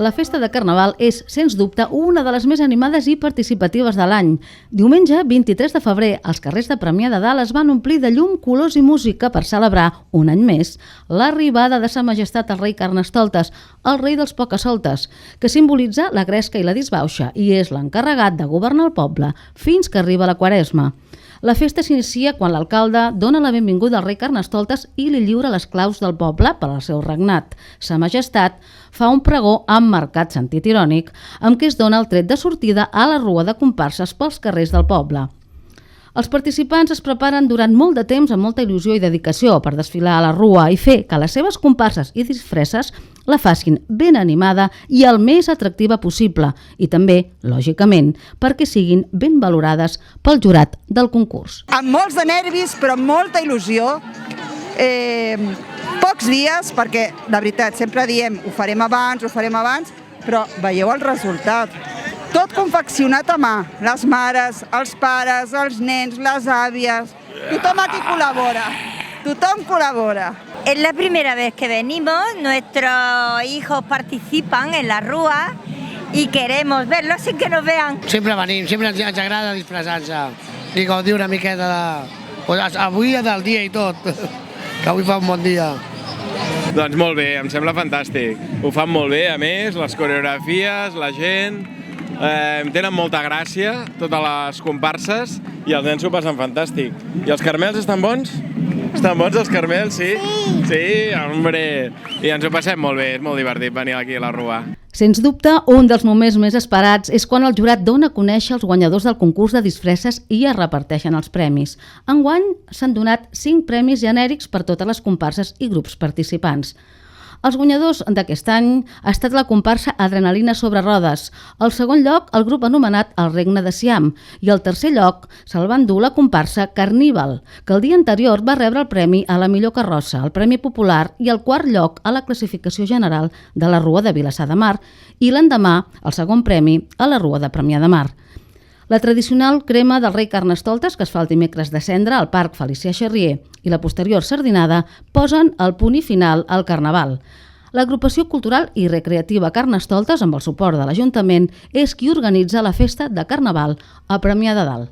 La festa de Carnaval és, sens dubte, una de les més animades i participatives de l'any. Diumenge, 23 de febrer, els carrers de Premià de Dalt es van omplir de llum, colors i música per celebrar, un any més, l'arribada de Sa Majestat el rei Carnestoltes, el rei dels pocasoltes, que simbolitza la gresca i la disbauxa i és l'encarregat de governar el poble fins que arriba la Quaresma. La festa s'inicia quan l'alcalde dona la benvinguda al rei Carnestoltes i li lliura les claus del poble per al seu regnat. Sa Majestat fa un pregó amb marcat sentit irònic, amb què es dona el tret de sortida a la rua de comparses pels carrers del poble. Els participants es preparen durant molt de temps amb molta il·lusió i dedicació per desfilar a la rua i fer que les seves comparses i disfresses la facin ben animada i el més atractiva possible i també, lògicament, perquè siguin ben valorades pel jurat del concurs. Amb molts de nervis, però amb molta il·lusió. Pocs dies, perquè, de veritat, sempre diem ho farem abans, però veieu el resultat. Tot confeccionat a mà, les mares, els pares, els nens, les àvies, tothom aquí col·labora, tothom col·labora. Es la primera vez que venimos, nuestros hijos participan en la rúa y queremos verlos sin que nos vean. Sempre venim, sempre ens agrada disfressar-se i gaudir una miqueta de... Avui és del dia i tot, que avui fa un bon dia. Doncs molt bé, em sembla fantàstic. Ho fan molt bé, a més, les coreografies, la gent... tenen molta gràcia, totes les comparses, i els nens s'ho passen fantàstic. I els carmels estan bons? Estan bons els carmels, sí? Sí, hombre! I ens ho passem molt bé, és molt divertit venir aquí a la rua. Sens dubte, un dels moments més esperats és quan el jurat dona a conèixer els guanyadors del concurs de disfresses i es reparteixen els premis. Enguany s'han donat 5 premis genèrics per totes les comparses i grups participants. Els guanyadors d'aquest any ha estat la comparsa Adrenalina sobre rodes. Al segon lloc, el grup anomenat El Regne de Siam. I al tercer lloc se'l van dur la comparsa Carníval, que el dia anterior va rebre el premi a la millor carrossa, el Premi Popular i el quart lloc a la classificació general de la Rua de Vilassar de Mar i l'endemà el segon premi a la Rua de Premià de Mar. La tradicional crema del rei Carnestoltes, que es fa el dimecres de Cendra al Parc Felicià Xerrier, i la posterior sardinada posen el punt i final al Carnaval. L'agrupació cultural i recreativa Carnestoltes, amb el suport de l'Ajuntament, és qui organitza la festa de Carnaval a Premià de Dalt.